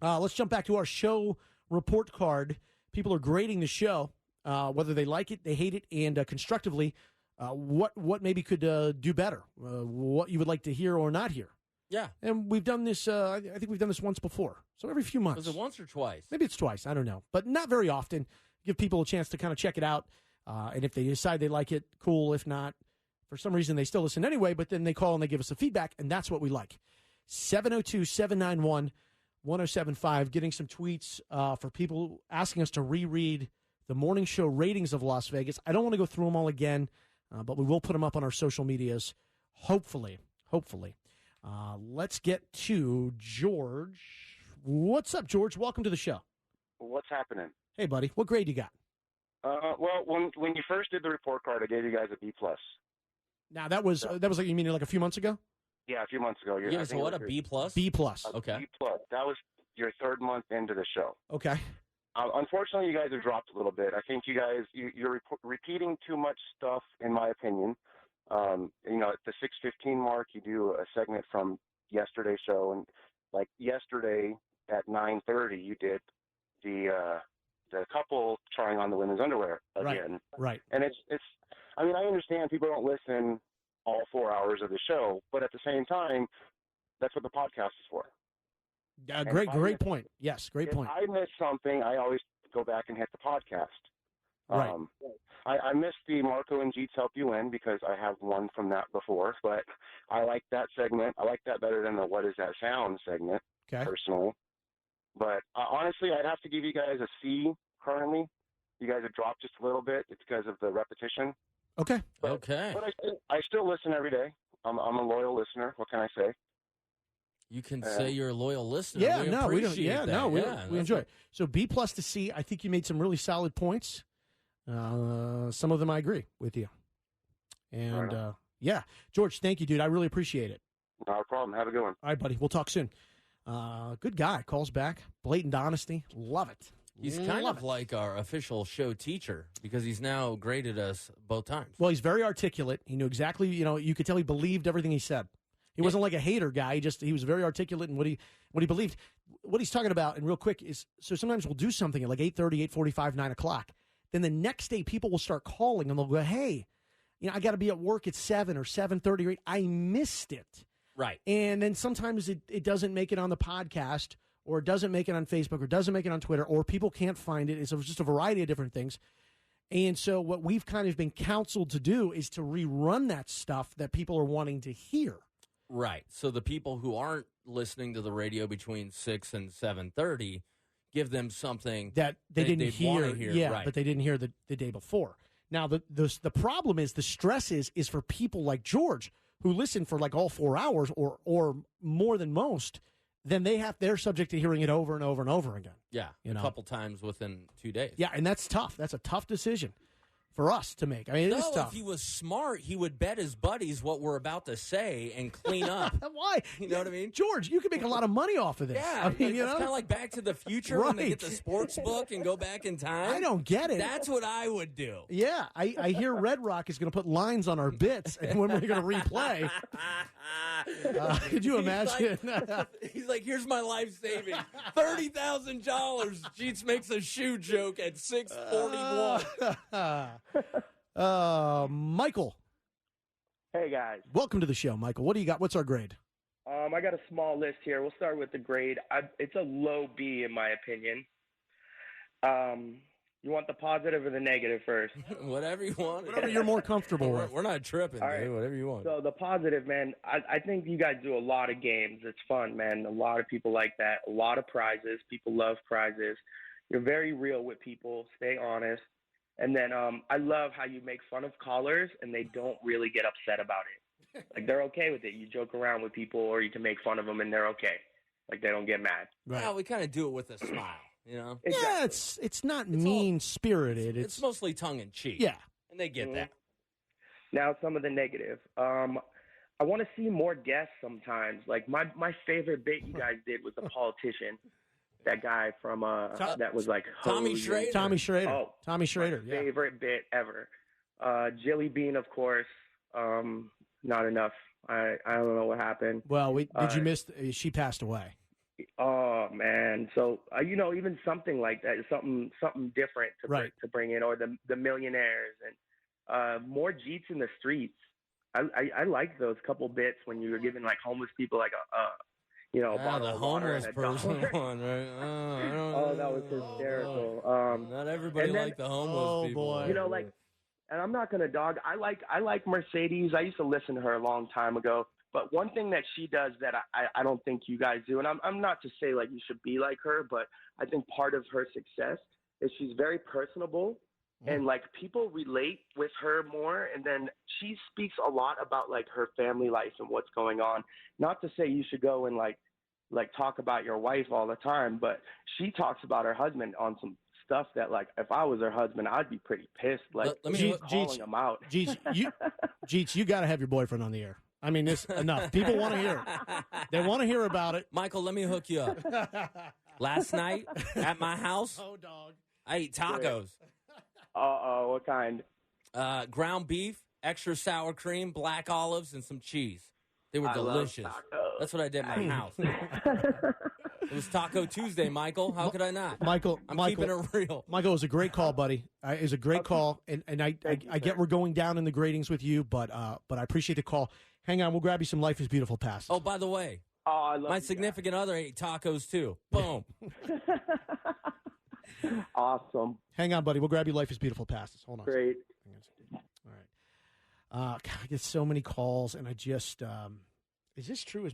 Let's jump back to our show report card. People are grading the show, whether they like it, they hate it, and constructively, what maybe could do better, what you would like to hear or not hear. Yeah. And we've done this, I think we've done this once before. So every few months. Was it once or twice? Maybe it's twice. I don't know. But not very often. Give people a chance to kind of check it out. And if they decide they like it, cool. If not, for some reason, they still listen anyway. But then they call and they give us a feedback. And that's what we like. 702-791-1075. Getting some tweets for people asking us to reread the morning show ratings of Las Vegas. I don't want to go through them all again. But we will put them up on our social medias. Hopefully. Let's get to George. What's up, George? Welcome to the show. What's happening? Hey, buddy. What grade you got? Well, when you first did the report card, I gave you guys a B+. Now, that was like, you mean like a few months ago? Yeah, a few months ago. You gave us what, a B+? B+. Okay. B+. That was your third month into the show. Okay. Unfortunately, you guys have dropped a little bit. I think you're repeating too much stuff, in my opinion. At the 6:15 mark, you do a segment from yesterday's show, and like yesterday at 9:30, you did the couple trying on the women's underwear again. Right. And it's. I mean, I understand people don't listen all 4 hours of the show, but at the same time, that's what the podcast is for. Great point. Yes, great point. If I miss something, I always go back and hit the podcast. Right. I missed the Marco and Jeets Help You Win because I have one from that before, but I like that segment. I like that better than the What Is That Sound segment, personally. But honestly, I'd have to give you guys a C currently. You guys have dropped just a little bit. It's because of the repetition. Okay. But I still listen every day. I'm a loyal listener. What can I say? You can say you're a loyal listener. Yeah, we don't. appreciate that. We enjoy it. So B+ to C. I think you made some really solid points. Some of them I agree with you. And George, thank you, dude. I really appreciate it. No problem. Have a good one. All right, buddy. We'll talk soon. Good guy. Calls back. Blatant honesty. Love it. He's kind of like our official show teacher because he's now graded us both times. Well, he's very articulate. He knew exactly, you could tell he believed everything he said. He wasn't like a hater guy. He was very articulate in what he believed. What he's talking about, and real quick, is so sometimes we'll do something at like 8:30, 8:45, 9 o'clock. Then the next day people will start calling and they'll go, hey, I got to be at work at 7 or 7:30 or 8. I missed it. Right. And then sometimes it doesn't make it on the podcast, or it doesn't make it on Facebook, or doesn't make it on Twitter, or people can't find it. It's just a variety of different things. And so what we've kind of been counseled to do is to rerun that stuff that people are wanting to hear. Right. So the people who aren't listening to the radio between 6 and 7:30, give them something that they didn't hear. Yeah, right. But they didn't hear the day before. Now, the problem is, the stress is for people like George, who listen for like all 4 hours or more than most. Then they're subject to hearing it over and over and over again. Yeah, a couple times within 2 days. Yeah, and that's tough. That's a tough decision for us to make. I mean, it is tough. If he was smart, he would bet his buddies what we're about to say and clean up. Why? You know what I mean? George, you could make a lot of money off of this. Yeah, I mean, it's kind of like Back to the Future when they get the sports book and go back in time. I don't get it. That's what I would do. Yeah, I hear Red Rock is going to put lines on our bits, and when we're going to replay. Could you imagine? He's like, here's my life savings. $30,000. Jeets makes a shoe joke at 6:41. Michael. Hey, guys. Welcome to the show, Michael. What do you got? What's our grade? I got a small list here. We'll start with the grade. It's a low B, in my opinion. You want the positive or the negative first? Whatever you want. Whatever you're more comfortable with. We're not tripping, All right. dude. Whatever you want. So the positive, man, I think you guys do a lot of games. It's fun, man. A lot of people like that. A lot of prizes. People love prizes. You're very real with people. Stay honest. And then I love how you make fun of callers and they don't really get upset about it. Like, they're okay with it. You joke around with people or you can make fun of them and they're okay. Like, they don't get mad. Right. Well, we kind of do it with a smile, you know? Exactly. Yeah, it's not mean-spirited. It's mostly tongue-in-cheek. Yeah. And they get that. Now, some of the negative. I want to see more guests sometimes. Like, my favorite bit you guys did was the politician. That guy from that was like Tommy Schrader. Tommy Schrader. Oh, Tommy Schrader. My favorite bit ever. Jilly Bean, of course. Not enough. I don't know what happened. Well, did you miss? She passed away. Oh man, so even something like that, something different to bring in, or the millionaires and more Jeets in the streets. I like those couple bits when you were giving like homeless people like a bottle the of water homeless and a person dollar. one, right? Oh, that was hysterical. Not everybody liked the homeless people. Boy. And I'm not gonna dog. I like Mercedes. I used to listen to her a long time ago. But one thing that she does that I don't think you guys do, and I'm not to say like you should be like her, but I think part of her success is she's very personable, and like people relate with her more. And then she speaks a lot about like her family life and what's going on. Not to say you should go and like talk about your wife all the time, but she talks about her husband on some stuff that like if I was her husband, I'd be pretty pissed. Like calling him out. Jeets, you got to have your boyfriend on the air. I mean, this enough. People want to hear it. They want to hear about it. Michael, let me hook you up. Last night at my house, dog, I ate tacos. What kind? Ground beef, extra sour cream, black olives, and some cheese. They were delicious. That's what I did at my house. It was Taco Tuesday, Michael. How could I not? Michael, keeping it real. Michael, it was a great call, buddy. It was a great call, and I get we're going down in the gradings with you, but I appreciate the call. Hang on, we'll grab you some Life is Beautiful passes. Oh, by the way, I love my significant other ate tacos too. Boom. Awesome. Hang on, buddy. We'll grab you Life is Beautiful passes. Hold on. Great. All right. God, I get so many calls, and I just is this true?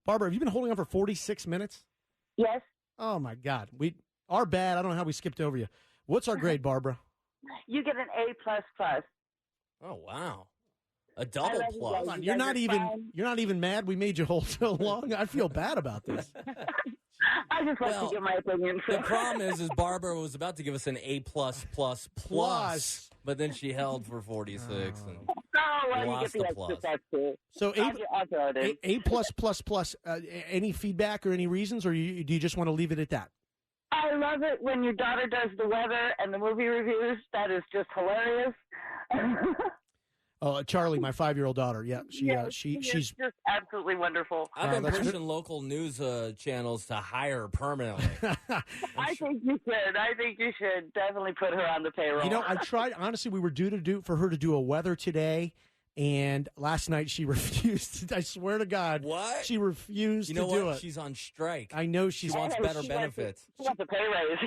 Barbara, have you been holding on for 46 minutes? Yes. Oh my God, our bad. I don't know how we skipped over you. What's our grade, Barbara? You get an A++. Oh wow, a double plus. You're not even mad we made you hold so long. I feel bad about this. I just like to give my opinion. The problem is Barbara was about to give us an A++++, but then she held for 46 and lost the plus. So A++++. Any feedback or any reasons, or do you just want to leave it at that? I love it when your daughter does the weather and the movie reviews. That is just hilarious. Oh, Charlie, my 5-year-old daughter. Yeah, she's just absolutely wonderful. I've been pushing local news channels to hire her permanently. I think you should. I think you should definitely put her on the payroll. I tried. Honestly, we were due for her to do a weather today, and last night she refused. I swear to God, what? She refused to do it. She's on strike. I know she wants better benefits. She wants a pay raise.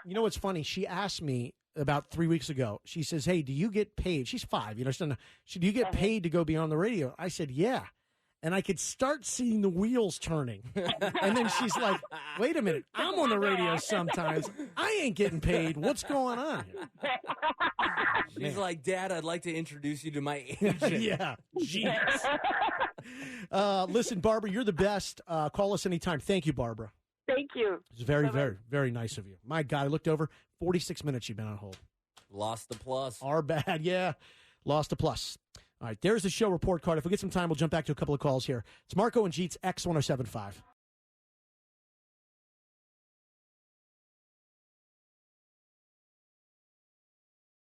You know what's funny? She asked me about 3 weeks ago. She says, "Hey, do you get paid?" She's 5. Do you get paid to go be on the radio? I said, "Yeah." And I could start seeing the wheels turning. And then she's like, "Wait a minute. I'm on the radio sometimes. I ain't getting paid. What's going on?" She's like, "Dad, I'd like to introduce you to my agent." Yeah. Jeez. Listen, Barbara, you're the best. Call us anytime. Thank you, Barbara. Thank you. It's very, very, very nice of you. My God, I looked over. 46 minutes you've been on hold. Lost the plus. Our bad, yeah. Lost the plus. All right, there's the show report card. If we get some time, we'll jump back to a couple of calls here. It's Marco and Jeets, X1075.